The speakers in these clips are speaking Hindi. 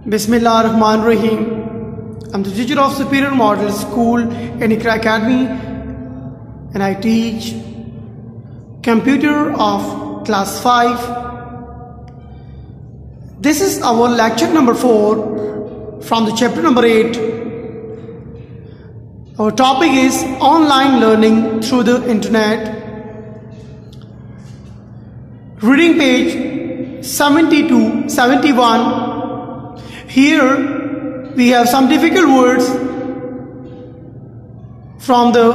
Bismillahirrahmanirrahim. I'm the teacher of Superior Model School in Iqra Academy, and I teach computer of class 5. This is our lecture number 4 from the chapter number 8. Our topic is online learning through the internet. Reading page 70 to 71. Here we have some difficult words from the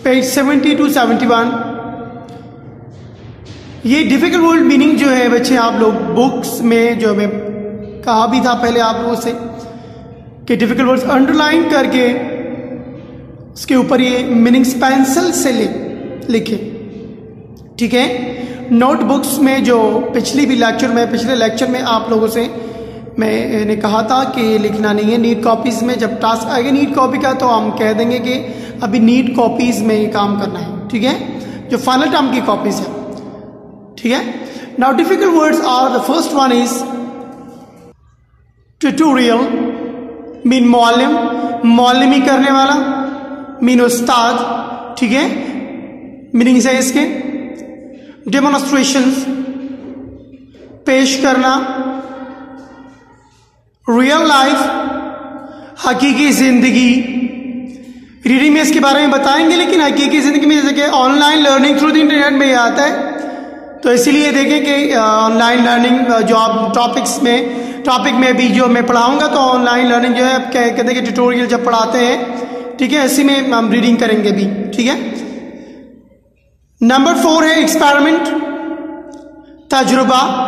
page 70 to 71. ये डिफिकल्ट वर्ड मीनिंग जो है बच्चे आप लोग बुक्स में जो मैं कहा भी था पहले आप लोगों से कि डिफिकल्ट वर्ड्स अंडरलाइन करके उसके ऊपर ये मीनिंग्स पेंसिल से लिखे, ठीक है। नोटबुक्स में जो पिछले लेक्चर में आप लोगों से मैंने कहा था कि लिखना नहीं है नीट कॉपीज में। जब टास्क आएगा नीट कॉपी का तो हम कह देंगे कि अभी नीट कॉपीज में ये काम करना है, ठीक है, जो फाइनल टर्म की कॉपीज है, ठीक है। Now difficult words are, the first one is tutorial, mean मौलिम, मौलिमी करने वाला, मीन उस्ताद, ठीक है, मीनिंग्स है इसके। डेमोन्स्ट्रेशंस, पेश करना। रियल लाइफ, हकीकी जिंदगी। रीडिंग में इसके बारे में बताएंगे, लेकिन हकीकी जिंदगी में जैसे कि online learning through the internet में आता है, तो इसीलिए देखें कि ऑनलाइन लर्निंग जो आप टॉपिक में भी जो मैं पढ़ाऊंगा तो ऑनलाइन लर्निंग जो है आप कहते हैं कि ट्यूटोरियल जब पढ़ाते हैं, ठीक है, इसी में हम रीडिंग करेंगे भी, ठीक है। नंबर 4 है एक्सपेरिमेंट, तजुर्बा।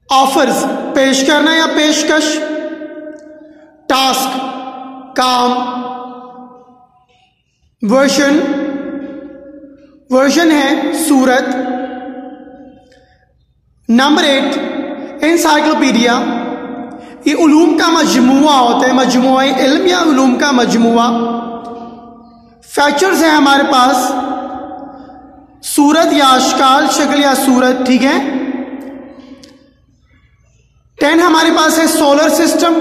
ऑफर्स, पेश करना या पेशकश। टास्क, काम। वर्जन है सूरत। नंबर 8 एनसाइक्लोपीडिया, ये उलूम का मजमुआ होता है, मजमुआ इल्म या उलूम का मजमुआ। फीचर्स है हमारे पास सूरत या अशकाल, शक्ल या सूरत, ठीक है। 10 हमारे पास है सोलर सिस्टम,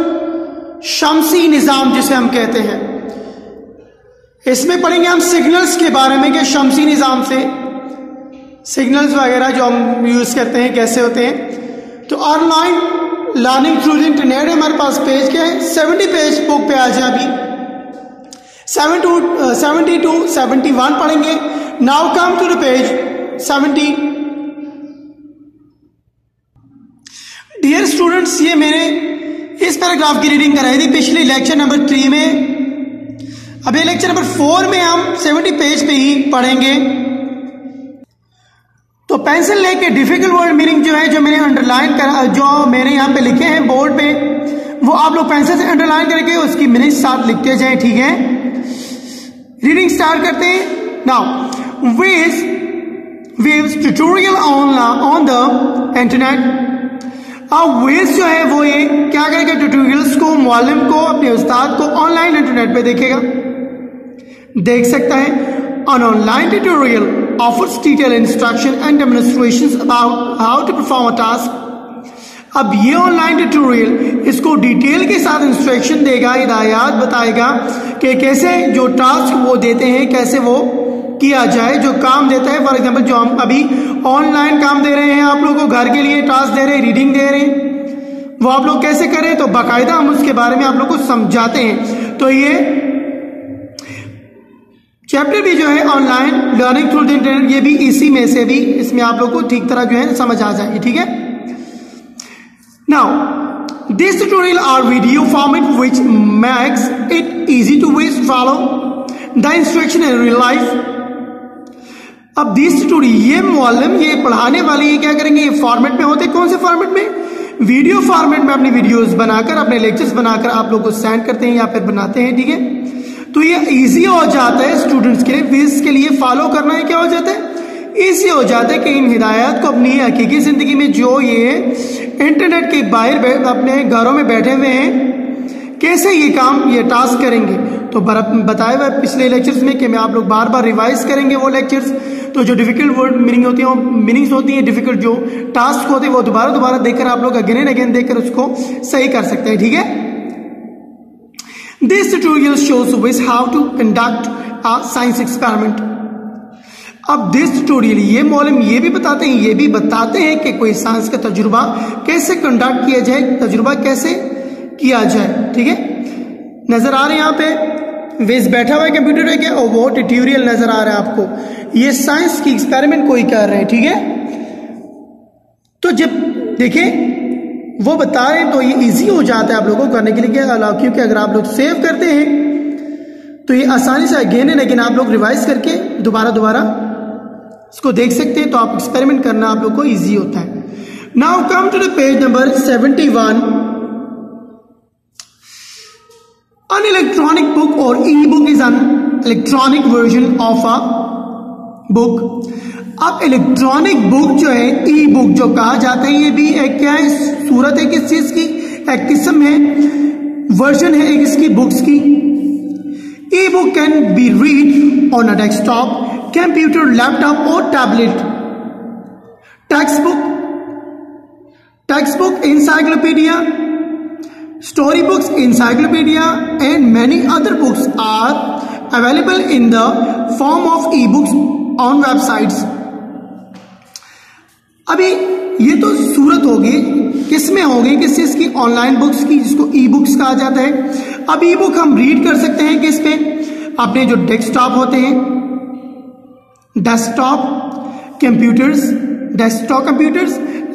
शमसी निज़ाम जिसे हम कहते हैं। इसमें पढ़ेंगे हम सिग्नल्स के बारे में कि शमसी निज़ाम से सिग्नल्स वगैरह जो हम यूज़ करते हैं कैसे होते हैं। तो online learning through the internet हमारे पास पेज क्या है, 70 पेज बुक पे आ जाए। अभी 70 to 71 पढ़ेंगे। Now come to the page 70। Dear students, ये मैंने इस पैराग्राफ की रीडिंग कराई थी पिछले लेक्चर नंबर 3 में। अभी लेक्चर नंबर 4 में हम 70 पेज पे ही पढ़ेंगे। तो पेंसिल लेके डिफिकल्ट वर्ड मीनिंग जो है, जो मैंने अंडरलाइन करा, जो मैंने यहाँ पे लिखे हैं बोर्ड पे, वो आप लोग पेंसिल से अंडरलाइन करके उसकी मीनिंग साथ लिखते जाएं, ठीक है। रीडिंग स्टार्ट करते हैं। Now waves tutorial on the internet. अब वेव्स जो है वो ये क्या करेगा, ट्यूटोरियल्स को, मुअल्लिम को, अपने उस्ताद को ऑनलाइन इंटरनेट पे देख सकता है। An online tutorial offers detailed instruction and demonstrations about how to perform a task. अब ये ऑनलाइन ट्यूटोरियल इसको डिटेल के साथ इंस्ट्रक्शन देगा, हिदायत बताएगा कि कैसे जो टास्क वो देते हैं कैसे वो किया जाए, जो काम देता है। फॉर एग्जांपल जो हम अभी ऑनलाइन काम दे रहे हैं आप लोगों को, घर के लिए टास्क दे रहे हैं, रीडिंग दे रहे हैं, वो आप लोग कैसे करें, तो बाकायदा हम उसके बारे में आप लोग को समझाते हैं। तो ये चैप्टर भी जो है online learning through the internet, ये भी इसी में से भी इसमें आप लोग को ठीक तरह जो है समझ आ जाएगी, ठीक है। Now this tutorial are video format which makes it easy to follow the instruction in real life. अब दिस ट्यूटोरियल, ये मुअल्लिम, ये पढ़ाने वाले ये क्या करेंगे, ये फॉर्मेट में होते हैं। कौन से फॉर्मेट में, वीडियो फॉर्मेट में अपनी वीडियोस बनाकर, अपने लेक्चर्स बनाकर आप लोग को सेंड करते हैं या फिर बनाते हैं, ठीक है। तो ये इजी हो जाता है स्टूडेंट्स के लिए, विज के लिए फॉलो करना है क्या हो जाता है, इजी हो जाता है कि इन हिदायत को अपनी हकीकी जिंदगी में जो ये इंटरनेट के बाहर अपने घरों में बैठे हुए हैं कैसे ये काम, ये टास्क करेंगे। तो तो बताया हुआ पिछले लेक्चर्स में कि मैं आप लोग बार बार रिवाइज करेंगे वो लेक्चर्स। तो जो डिफिकल्ट वर्ड मीनिंग होती है, मीनिंग्स होती है, डिफिकल्ट जो टास्क होते हैं वो दोबारा देखकर आप लोग अगेन एंड अगेन देखकर उसको सही कर सकते हैं, ठीक है। This tutorial shows which how to conduct a science experiment. अब दिस ट्यूटोरियल ये मौलम ये भी बताते हैं कि कोई साइंस का तजुर्बा कैसे कंडक्ट किया जाए, तजुर्बा कैसे किया जाए, ठीक है। नजर आ रहे हैं यहाँ पे वेज बैठा हुआ है कंप्यूटर पे और वो ट्यूटोरियल नजर आ रहा है आपको, ये साइंस की एक्सपेरिमेंट कोई कर रहे हैं, ठीक है। तो जब देखें वो बता रहे हैं तो ये इजी हो जाता है आप लोगों को करने के लिए, क्योंकि अगर आप लोग सेव करते हैं तो ये आसानी से अगेन एंड अगेन आप लोग रिवाइज करके दोबारा इसको देख सकते हैं, तो आप एक्सपेरिमेंट करना आप लोग को इजी होता है। Now come to the page number 71। An electronic book or e-book is an electronic version of a book। अब इलेक्ट्रॉनिक बुक जो है, ई बुक जो कहा जाता है, ये भी एक क्या है, सूरत है किस चीज की, एक किस्म है, वर्जन है एक इसकी बुक्स की। E book can be read on a desktop, computer, laptop और tablet. Text book encyclopedia, storybooks, encyclopedia and many other books are available in the form of e-books on websites। अभी ये तो सूरत होगी, किसमें होगी, किस चीज की, ऑनलाइन बुक्स की, जिसको ई बुक्स कहा जाता है। अब ई बुक हम रीड कर सकते हैं किस पे, अपने जो डेस्कटॉप होते हैं, डेस्कटॉप कंप्यूटर्स,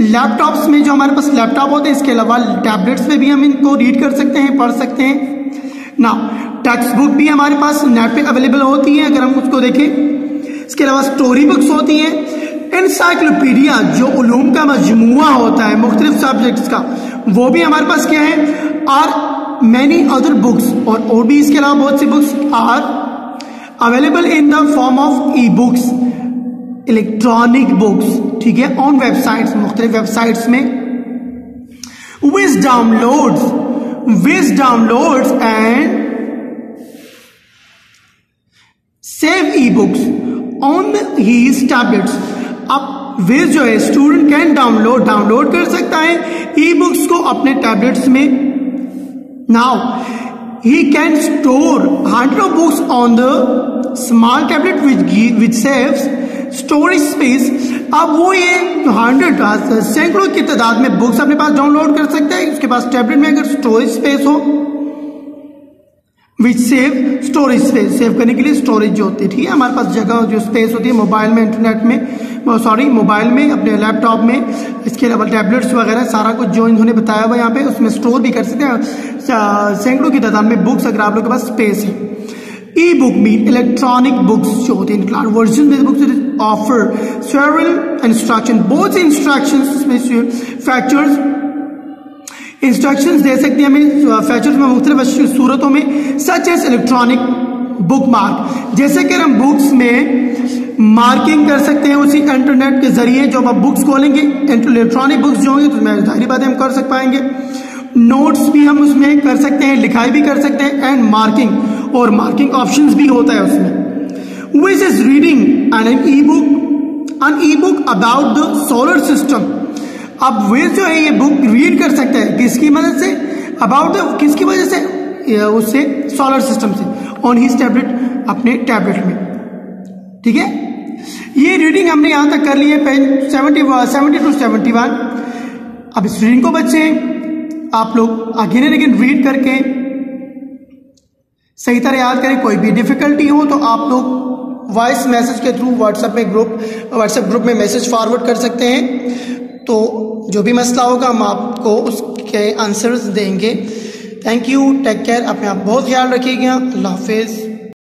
लैपटॉप्स में जो हमारे पास लैपटॉप होते हैं, इसके अलावा टैबलेट्स में भी हम इनको रीड कर सकते हैं, पढ़ सकते हैं ना। टेक्स्ट बुक भी हमारे पास नेट पे अवेलेबल होती है अगर हम उसको देखें। इसके अलावा स्टोरी बुक्स होती हैं। एनसाइक्लोपीडिया जो उलूम का मजमुआ होता है मुख्तलिफ सब्जेक्ट्स का, वो भी हमारे पास क्या है, आर मैनी अदर बुक्स, और भी इसके अलावा बहुत सी books are available in the form of e books, electronic books, ठीक है, ऑन वेबसाइट्स, मुख्तलिफ वेबसाइट्स में। Which downloads and save e books on his tablets. अब विच जो है, स्टूडेंट कैन डाउनलोड कर सकता है ई बुक्स को अपने टैबलेट्स में। Now he can store 100 books on the small tablet which saves storage space. अब वो ये 100 सैकड़ों की तादाद में बुक्स अपने पास डाउनलोड कर सकते हैं, उसके पास टैबलेट में अगर स्टोरेज स्पेस हो, विच सेव स्टोरेज स्पेस, सेव करने के लिए स्टोरेज जो होती है, ठीक है, हमारे पास जगह जो स्पेस होती है मोबाइल में, इंटरनेट में, मोबाइल में, अपने लैपटॉप में, इसके अलावा टैबलेट्स वगैरह सारा कुछ जो इन्होंने बताया हुआ यहाँ पे, उसमें स्टोर भी कर सकते हैं सैकड़ों की तादाद में बुक्स अगर आप लोगों के पास स्पेस है। ई बुक मीन इलेक्ट्रॉनिक बुक्स जो होती हैं, क्लाउड वर्जन में बुक्स ऑफर सेवरल इंस्ट्रक्शन, बहुत से इंस्ट्रक्शंस दे सकती हैं हमें फीचर्स में मुख्तलिफ सूरतों में, such as electronic bookmark, जैसे कि हम बुक्स में मार्किंग कर सकते हैं उसी इंटरनेट के जरिए। जब आप बुक्स खोलेंगे, इलेक्ट्रॉनिक बुक्स जो होंगी, तो जाहिर बात है हम कर पाएंगे। नोट्स भी हम उसमें कर सकते हैं, लिखाई भी कर सकते हैं, एंड मार्किंग, और मार्किंग ऑप्शंस भी होता है उसमें। Which is reading an e book about the solar system. अब वे जो है ये बुक रीड कर सकते हैं किसकी मदद से, अबाउट द, किसकी वजह से, उससे सोलर सिस्टम से, ऑन हिज टैबलेट, अपने टैबलेट में, ठीक है। ये रीडिंग हमने यहां तक कर ली है, पेज 70 to 71। अब इस रीडिंग को बच्चे आप लोग अगेन एंड अगेन रीड करके सही तरह याद करें। कोई भी डिफिकल्टी हो तो आप लोग वॉइस मैसेज के थ्रू व्हाट्सएप ग्रुप में मैसेज फॉरवर्ड कर सकते हैं, तो जो भी मसला होगा हम आपको उसके आंसर्स देंगे। थैंक यू, टेक केयर, अपने आप बहुत ख्याल रखिएगा, अल्लाह हाफिज।